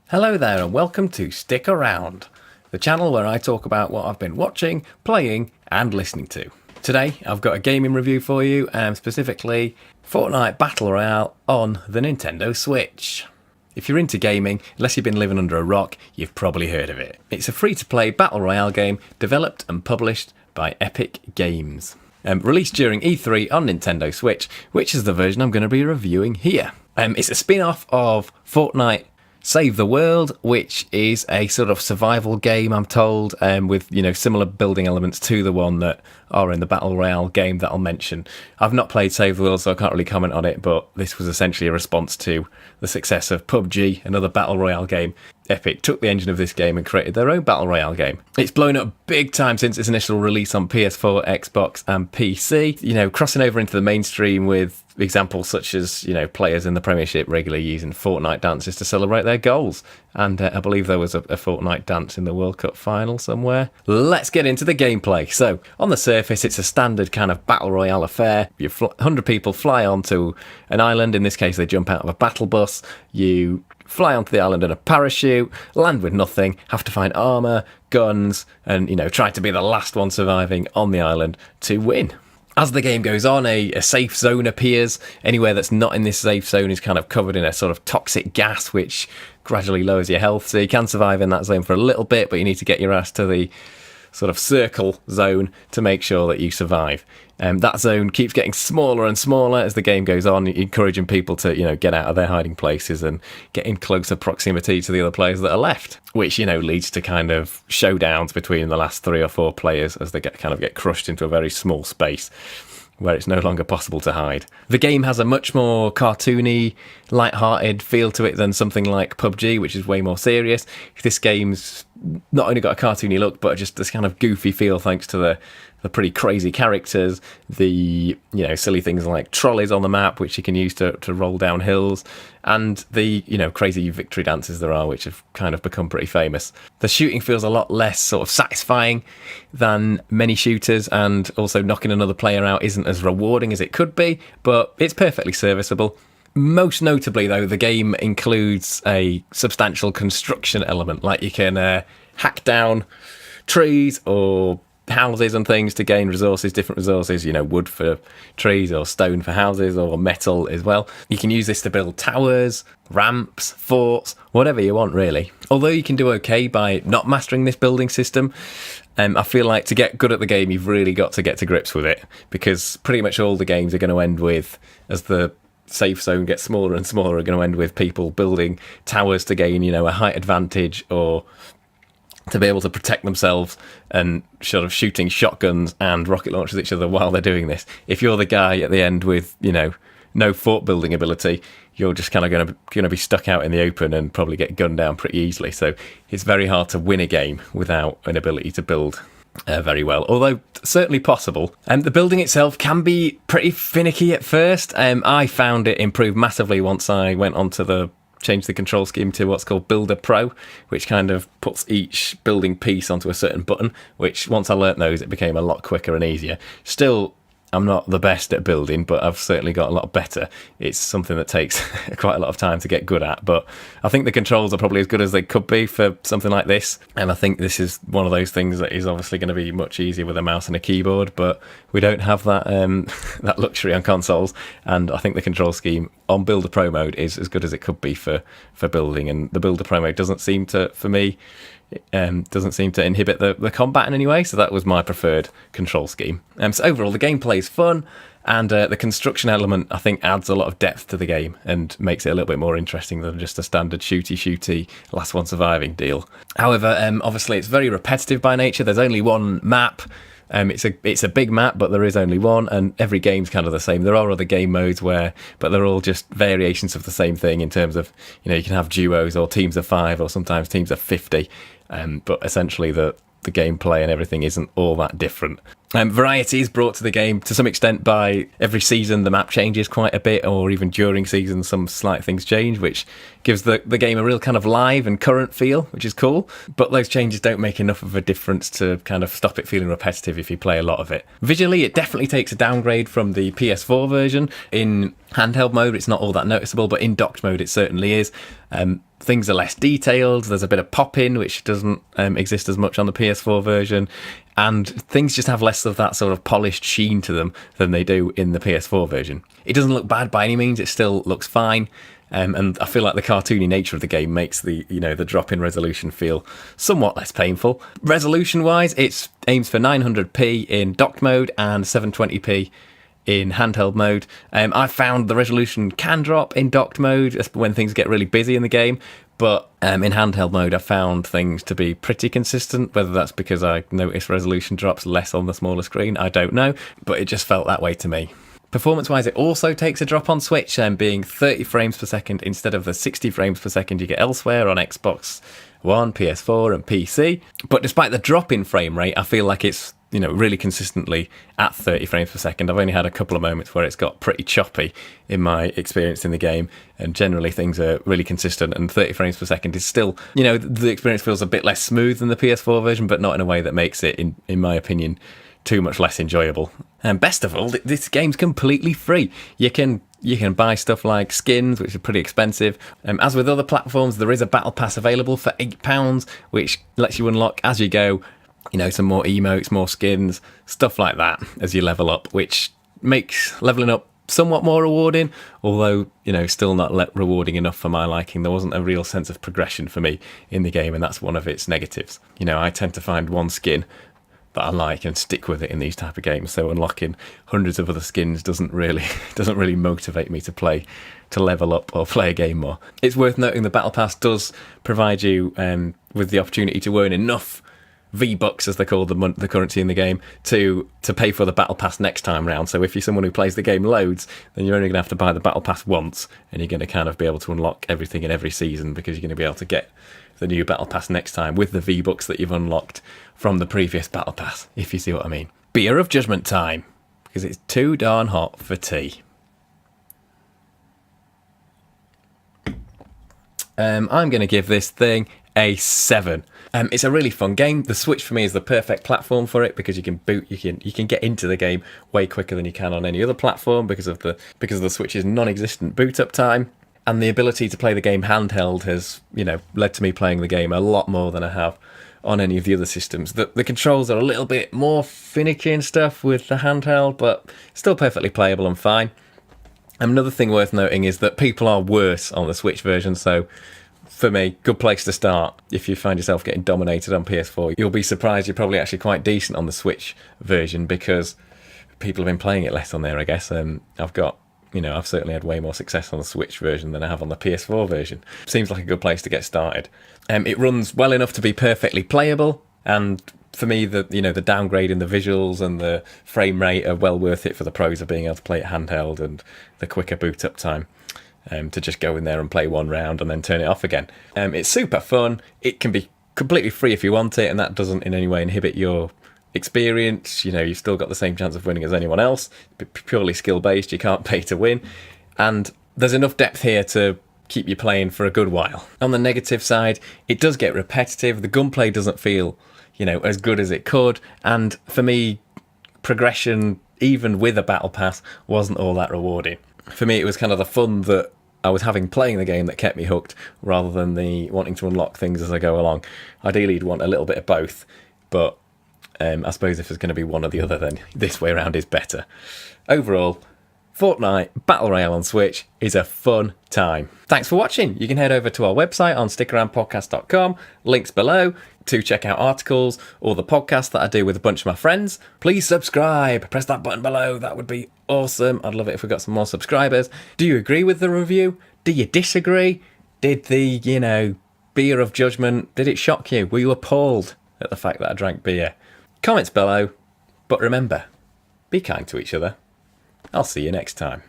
Hello there and welcome to Stick Around, the channel where I talk about what I've been watching, playing and listening to. Today I've got a gaming review for you, and specifically Fortnite Battle Royale on the Nintendo Switch. If you're into gaming, unless you've been living under a rock, you've probably heard of it. It's a free-to-play Battle Royale game developed and published by Epic Games. Released during E3 on Nintendo Switch, which is the version I'm going to be reviewing here. It's a spin-off of Fortnite Save the World, which is a sort of survival game, I'm told, with similar building elements to the one that are in the Battle Royale game that I'll mention. I've not played Save the World, so I can't really comment on it, but this was essentially a response to the success of PUBG, another Battle Royale game. Epic took the engine of this game and created their own Battle Royale game. It's blown up big time since its initial release on PS4, Xbox and PC, crossing over into the mainstream with examples such as, players in the Premiership regularly using Fortnite dances to celebrate their goals. And I believe there was a Fortnite dance in the World Cup final somewhere. Let's get into the gameplay. So, on the surface, it's a standard kind of Battle Royale affair. 100 people fly onto an island. In this case, they jump out of a battle bus. You fly onto the island in a parachute, land with nothing, have to find armour, guns, and, try to be the last one surviving on the island to win. As the game goes on, a safe zone appears. Anywhere that's not in this safe zone is kind of covered in a sort of toxic gas, which gradually lowers your health. So you can survive in that zone for a little bit, but you need to get your ass to the sort of circle zone to make sure that you survive. That zone keeps getting smaller and smaller as the game goes on, encouraging people to, get out of their hiding places and get in closer proximity to the other players that are left, which, leads to kind of showdowns between the last 3 or 4 players as they get crushed into a very small space where it's no longer possible to hide. The game has a much more cartoony, light-hearted feel to it than something like PUBG, which is way more serious. This game's not only got a cartoony look, but just this kind of goofy feel thanks to the pretty crazy characters, the silly things like trolleys on the map, which you can use to roll down hills, and the crazy victory dances there are, which have kind of become pretty famous. The shooting feels a lot less sort of satisfying than many shooters, and also knocking another player out isn't as rewarding as it could be, but it's perfectly serviceable. Most notably, though, the game includes a substantial construction element, like you can hack down trees or houses and things to gain resources, different resources, wood for trees or stone for houses or metal as well. You can use this to build towers, ramps, forts, whatever you want really. Although you can do okay by not mastering this building system, I feel like to get good at the game you've really got to get to grips with it, because pretty much all the games are going to end with, as the safe zone gets smaller and smaller, are going to end with people building towers to gain, a height advantage or to be able to protect themselves and sort of shooting shotguns and rocket launchers at each other while they're doing this. If you're the guy at the end with, no fort building ability, you're just kind of going to be stuck out in the open and probably get gunned down pretty easily. So it's very hard to win a game without an ability to build very well, although certainly possible. The building itself can be pretty finicky at first. I found it improved massively once I went on to change the control scheme to what's called Builder Pro, which kind of puts each building piece onto a certain button, which once I learnt those, it became a lot quicker and easier. Still, I'm not the best at building, but I've certainly got a lot better. It's something that takes quite a lot of time to get good at, but I think the controls are probably as good as they could be for something like this, and I think this is one of those things that is obviously going to be much easier with a mouse and a keyboard, but we don't have that that luxury on consoles, and I think the control scheme on Builder Pro mode is as good as it could be for building, and the Builder Pro mode doesn't seem to, for me, doesn't seem to inhibit the combat in any way, so that was my preferred control scheme. So overall, the gameplay is fun, and the construction element, I think, adds a lot of depth to the game and makes it a little bit more interesting than just a standard shooty last one surviving deal. However, obviously it's very repetitive by nature. There's only one map. It's a big map, but there is only one, and every game's kind of the same. There are other game modes but they're all just variations of the same thing in terms of, you can have duos or teams of 5 or sometimes teams of 50, but essentially the gameplay and everything isn't all that different. Variety is brought to the game to some extent by every season the map changes quite a bit, or even during seasons some slight things change, which gives the game a real kind of live and current feel, which is cool. But those changes don't make enough of a difference to kind of stop it feeling repetitive if you play a lot of it. Visually, it definitely takes a downgrade from the PS4 version. In handheld mode, it's not all that noticeable, but in docked mode, it certainly is. Things are less detailed. There's a bit of pop-in, which doesn't exist as much on the PS4 version. And things just have less of that sort of polished sheen to them than they do in the PS4 version. It doesn't look bad by any means, it still looks fine. And I feel like the cartoony nature of the game makes the drop in resolution feel somewhat less painful. Resolution-wise, it aims for 900p in docked mode and 720p in handheld mode. I found the resolution can drop in docked mode when things get really busy in the game, but in handheld mode I found things to be pretty consistent. Whether that's because I noticed resolution drops less on the smaller screen, I don't know, but it just felt that way to me. Performance-wise, it also takes a drop on Switch, being 30 frames per second instead of the 60 frames per second you get elsewhere on Xbox One, PS4 and PC. But despite the drop in frame rate, I feel like it's really consistently at 30 frames per second. I've only had a couple of moments where it's got pretty choppy in my experience in the game, and generally things are really consistent, and 30 frames per second is still, the experience feels a bit less smooth than the PS4 version, but not in a way that makes it, in my opinion, too much less enjoyable. And best of all, this game's completely free. You can buy stuff like skins, which are pretty expensive. As with other platforms, there is a battle pass available for £8, which lets you unlock as you go, some more emotes, more skins, stuff like that as you level up, which makes leveling up somewhat more rewarding, although, still not rewarding enough for my liking. There wasn't a real sense of progression for me in the game, and that's one of its negatives. I tend to find one skin that I like and stick with it in these type of games, so unlocking hundreds of other skins doesn't really motivate me to level up or play a game more. It's worth noting the Battle Pass does provide you with the opportunity to earn enough V-Bucks, as they call the currency in the game, to pay for the Battle Pass next time round. So if you're someone who plays the game loads, then you're only going to have to buy the Battle Pass once, and you're going to kind of be able to unlock everything in every season, because you're going to be able to get the new Battle Pass next time with the V-Bucks that you've unlocked from the previous Battle Pass, if you see what I mean. Beer of Judgment time, because it's too darn hot for tea. I'm going to give this thing a 7. It's a really fun game. The Switch for me is the perfect platform for it, because you can get into the game way quicker than you can on any other platform because of the Switch's non-existent boot up time. And the ability to play the game handheld has, led to me playing the game a lot more than I have on any of the other systems. The controls are a little bit more finicky and stuff with the handheld, but still perfectly playable and fine. Another thing worth noting is that people are worse on the Switch version, so for me, good place to start. If you find yourself getting dominated on PS4, you'll be surprised you're probably actually quite decent on the Switch version, because people have been playing it less on there, I guess. I've certainly had way more success on the Switch version than I have on the PS4 version. Seems like a good place to get started. It runs well enough to be perfectly playable, and for me, the downgrade in the visuals and the frame rate are well worth it for the pros of being able to play it handheld and the quicker boot up time. To just go in there and play one round and then turn it off again. It's super fun. It can be completely free if you want it, and that doesn't in any way inhibit your experience. You've still got the same chance of winning as anyone else. Purely skill-based, you can't pay to win. And there's enough depth here to keep you playing for a good while. On the negative side, it does get repetitive. The gunplay doesn't feel, as good as it could. And for me, progression, even with a battle pass, wasn't all that rewarding. For me, it was kind of the fun that I was having playing the game that kept me hooked, rather than the wanting to unlock things as I go along. Ideally, you'd want a little bit of both, but I suppose if there's going to be one or the other, then this way around is better. Overall, Fortnite Battle Royale on Switch is a fun time. Thanks for watching. You can head over to our website on stickaroundpodcast.com, links below, to check out articles or the podcast that I do with a bunch of my friends. Please subscribe. Press that button below. That would be awesome. I'd love it if we got some more subscribers. Do you agree with the review? Do you disagree? Did the, beer of judgment, did it shock you? Were you appalled at the fact that I drank beer? Comments below. But remember, be kind to each other. I'll see you next time.